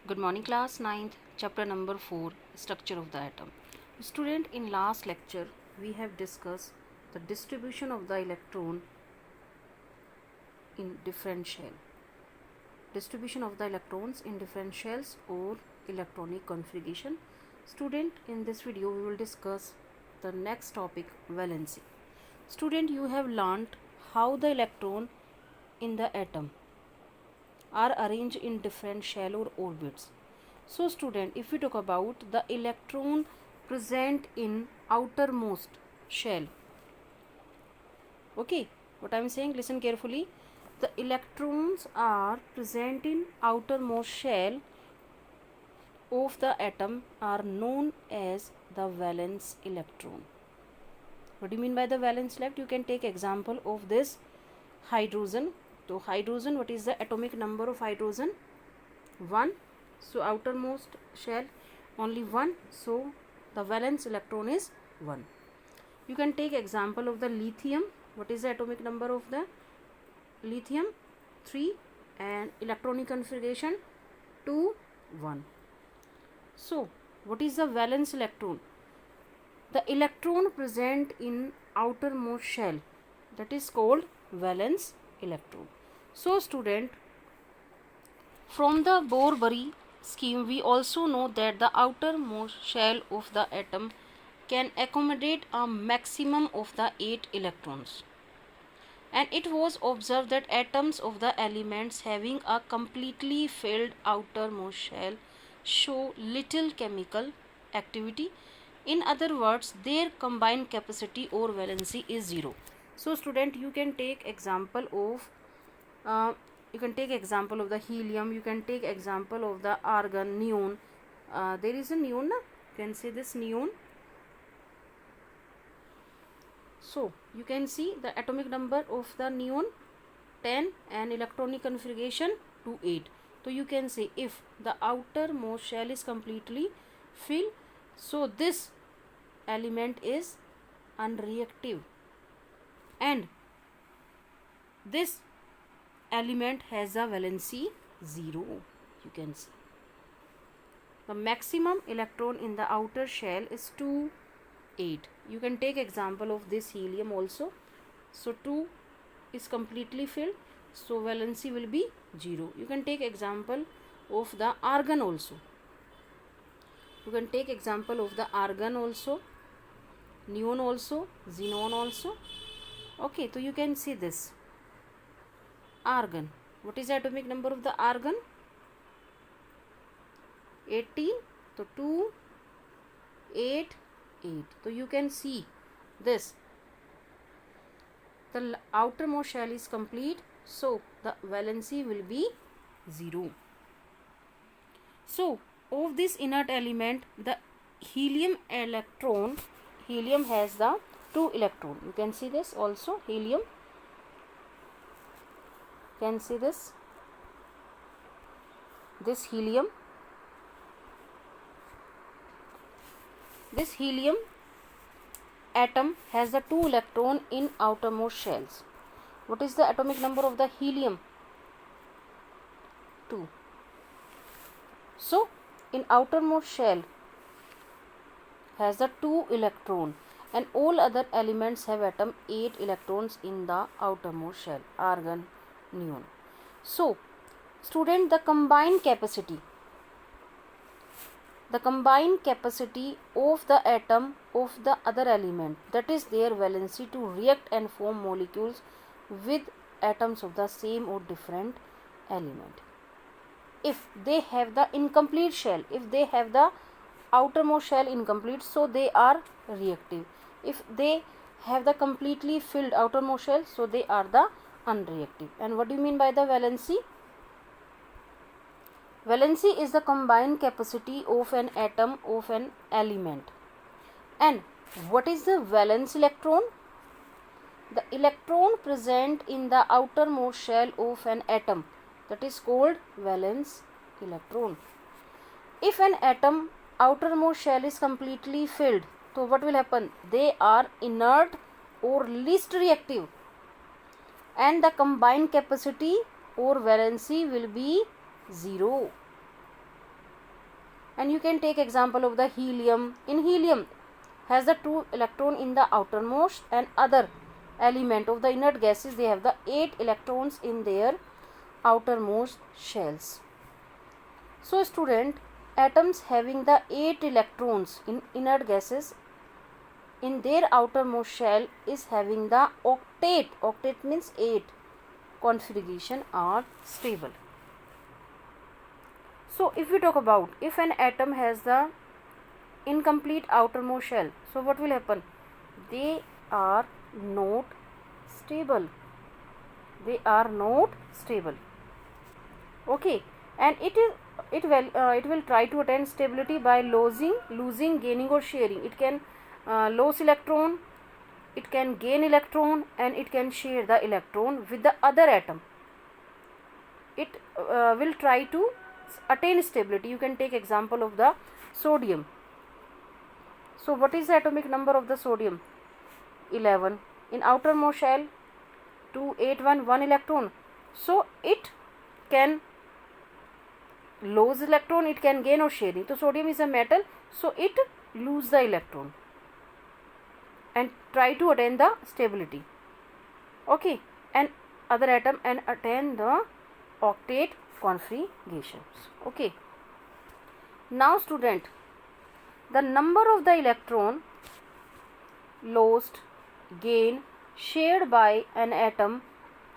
Good morning class 9th, chapter number 4, structure of the atom. Student, in last lecture we have discussed the distribution of the electron in different shell. Distribution of the electrons in different shells or electronic configuration. Student, in this video we will discuss the next topic, valency. Student, you have learnt how the electron in the atom are arranged in different shell or orbits. So student, if we talk about the electron present in outermost shell, okay, what I am saying, listen carefully. The electrons are present in outermost shell of the atom are known as the valence electron. What do you mean by the valence electron? You can take example of this hydrogen. So hydrogen, what is the atomic number of hydrogen? 1. So outermost shell only 1. So the valence electron is 1. You can take example of the lithium. What is the atomic number of the lithium? 3. And electronic configuration 2, 1. So what is the valence electron? The electron present in outermost shell, that is called valence electron. So student, from the Bohr-Bury scheme we also know that the outermost shell of the atom can accommodate a maximum of the 8 electrons, and it was observed that atoms of the elements having a completely filled outermost shell show little chemical activity. In other words, their combined capacity or valency is 0. So student, you can take example of the helium, you can take example of the argon, neon. There is a neon, you can say this neon. So you can see the atomic number of the neon 10 and electronic configuration 2, 8. So you can say if the outermost shell is completely filled, so this element is unreactive and this element has a valency 0. You can see the maximum electron in the outer shell is 2, 8. You can take example of this helium also. So 2 is completely filled, so valency will be 0. You can take example of the argon also. You can take example of the argon also, neon also, xenon also. Okay, so you can see this argon. What is the atomic number of the argon? 18. So 2, 8, 8. So you can see this. The outermost shell is complete, so the valency will be 0. So of this inert element, the helium has the 2 electron. You can see this also, helium. Can see this helium. This helium atom has the 2 electron in outermost shells. What is the atomic number of the helium? 2. So in outermost shell has the 2 electron, and all other elements have atom 8 electrons in the outermost shell, argon, neon. So student, the combined capacity of the atom of the other element, that is their valency to react and form molecules with atoms of the same or different element. If they have the incomplete shell, if they have the outermost shell incomplete, so they are reactive. If they have the completely filled outermost shell, so they are the unreactive. And what do you mean by the valency? Valency is the combined capacity of an atom of an element. And what is the valence electron? The electron present in the outermost shell of an atom, that is called valence electron. If an atom outermost shell is completely filled, so what will happen? They are inert or least reactive, and the combined capacity or valency will be 0. And you can take example of the helium. In helium has the 2 electron in the outermost, and other element of the inert gases, they have the 8 electrons in their outermost shells. So student, atoms having the 8 electrons in inert gases in their outermost shell is having the octet. Octet means 8 configuration are stable. So if we talk about, if an atom has the incomplete outermost shell, so what will happen? They are not stable. They are not stable. Okay, and it will try to attain stability by losing, gaining or sharing. It can lose electron, it can gain electron, and it can share the electron with the other atom. It will try to attain stability. You can take example of the sodium. So what is the atomic number of the sodium? 11. In outermost shell 281, 1 electron. So it can lose electron, it can gain or sharing. So sodium is a metal, so it lose the electron and try to attain the stability. Okay, and other atom and attain the octet configurations. Okay, now student, the number of the electron lost, gain, shared by an atom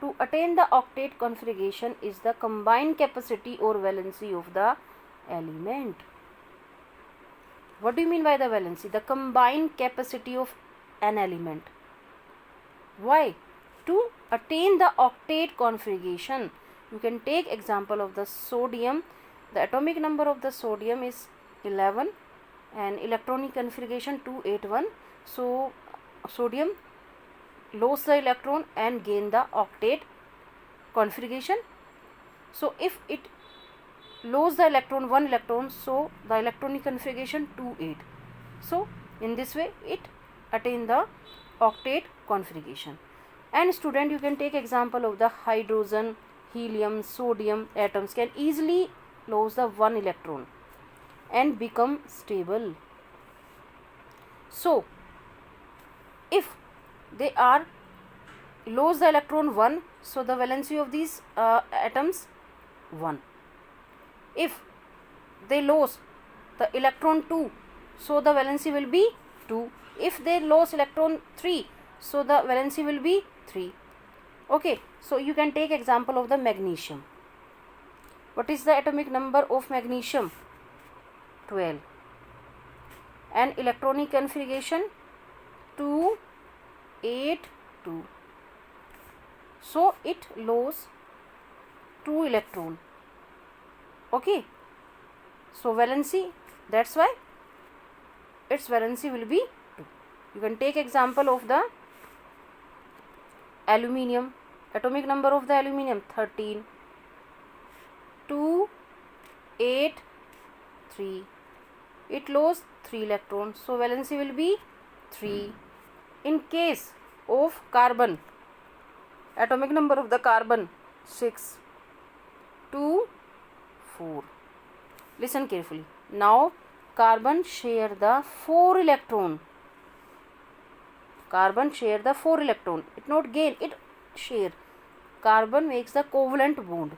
to attain the octet configuration is the combined capacity or valency of the element. What do you mean by the valency? The combined capacity of an element. Why? To attain the octet configuration. You can take example of the sodium. The atomic number of the sodium is 11 and electronic configuration 281. So sodium lose the electron and gain the octet configuration. So if it lose the electron, 1 electron, so the electronic configuration 28. So in this way it attain the octet configuration. And student, you can take example of the hydrogen, helium, sodium atoms can easily lose the 1 electron and become stable. So if they are lose the electron 1, so the valency of these atoms 1. If they lose the electron 2, so the valency will be 2. If they lose electron 3, so the valency will be 3. Okay, so you can take example of the magnesium. What is the atomic number of magnesium? 12. And electronic configuration 2, 8, 2. So it lose 2 electron. Okay, so valency, that's why its valency will be 2. You can take example of the aluminium. Atomic number of the aluminium 13. 2, 8, 3. It lost 3 electrons, so valency will be 3. In case of carbon, atomic number of the carbon 6, 2, 4. Listen carefully. Now carbon share the 4 electron. Carbon share the 4 electron. It not gain, it share. Carbon makes the covalent bond,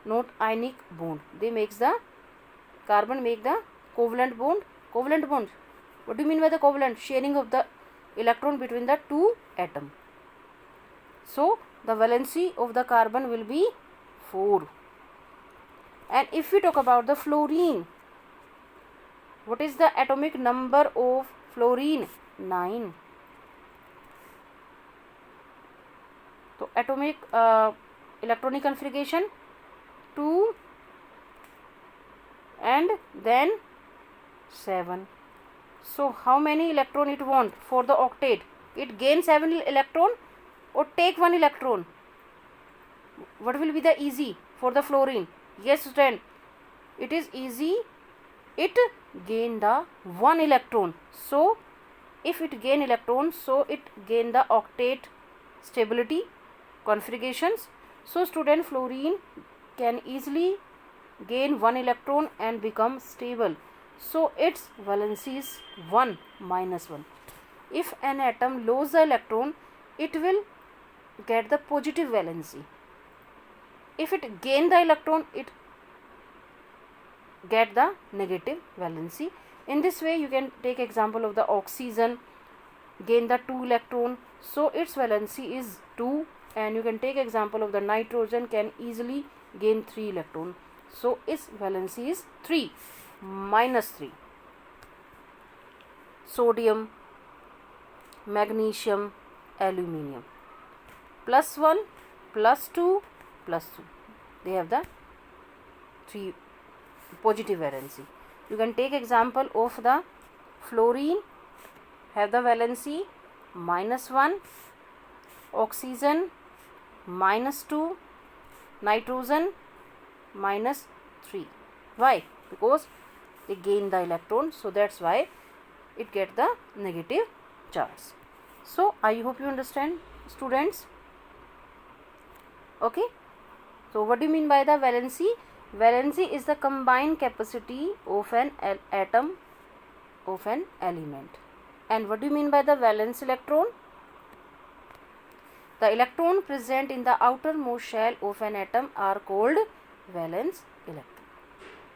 not ionic bond. They makes the carbon make the covalent bond. Covalent bond. What do you mean by the covalent? Sharing of the electron between the two atoms. So the valency of the carbon will be 4. And if we talk about the fluorine, what is the atomic number of fluorine? 9. So atomic electronic configuration 2 and then 7. So how many electron it want for the octet? It gain 7 electron or take 1 electron? What will be the easy for the fluorine? Yes student, it is easy. It gain the 1 electron. So if it gain electron, so it gain the octet stability configurations. So student, fluorine can easily gain one electron and become stable, so its valency is 1 minus 1. If an atom loses the electron, it will get the positive valency. If it gain the electron, it get the negative valency. In this way, you can take example of the oxygen, gain the 2 electron, so its valency is 2. And you can take example of the nitrogen, can easily gain 3 electron, so its valency is 3 minus 3. Sodium, magnesium, aluminium, plus 1, plus 2, plus 2. They have the 3 positive valency. You can take example of the fluorine, have the valency minus 1, oxygen minus 2, nitrogen minus 3. Why? Because they gain the electron, so that's why it get the negative charge. So I hope you understand, students. Okay, so what do you mean by the valency? Valency is the combined capacity of an atom of an element. And what do you mean by the valence electron? The electron present in the outermost shell of an atom are called valence electron.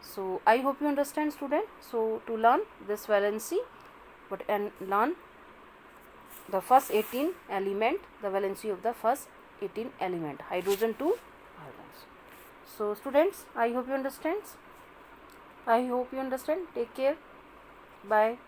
So I hope you understand, student. So to learn this valency, and learn the first 18 element, the valency of the first 18 element, hydrogen 2 atoms. So students, I hope you understand. Take care. Bye.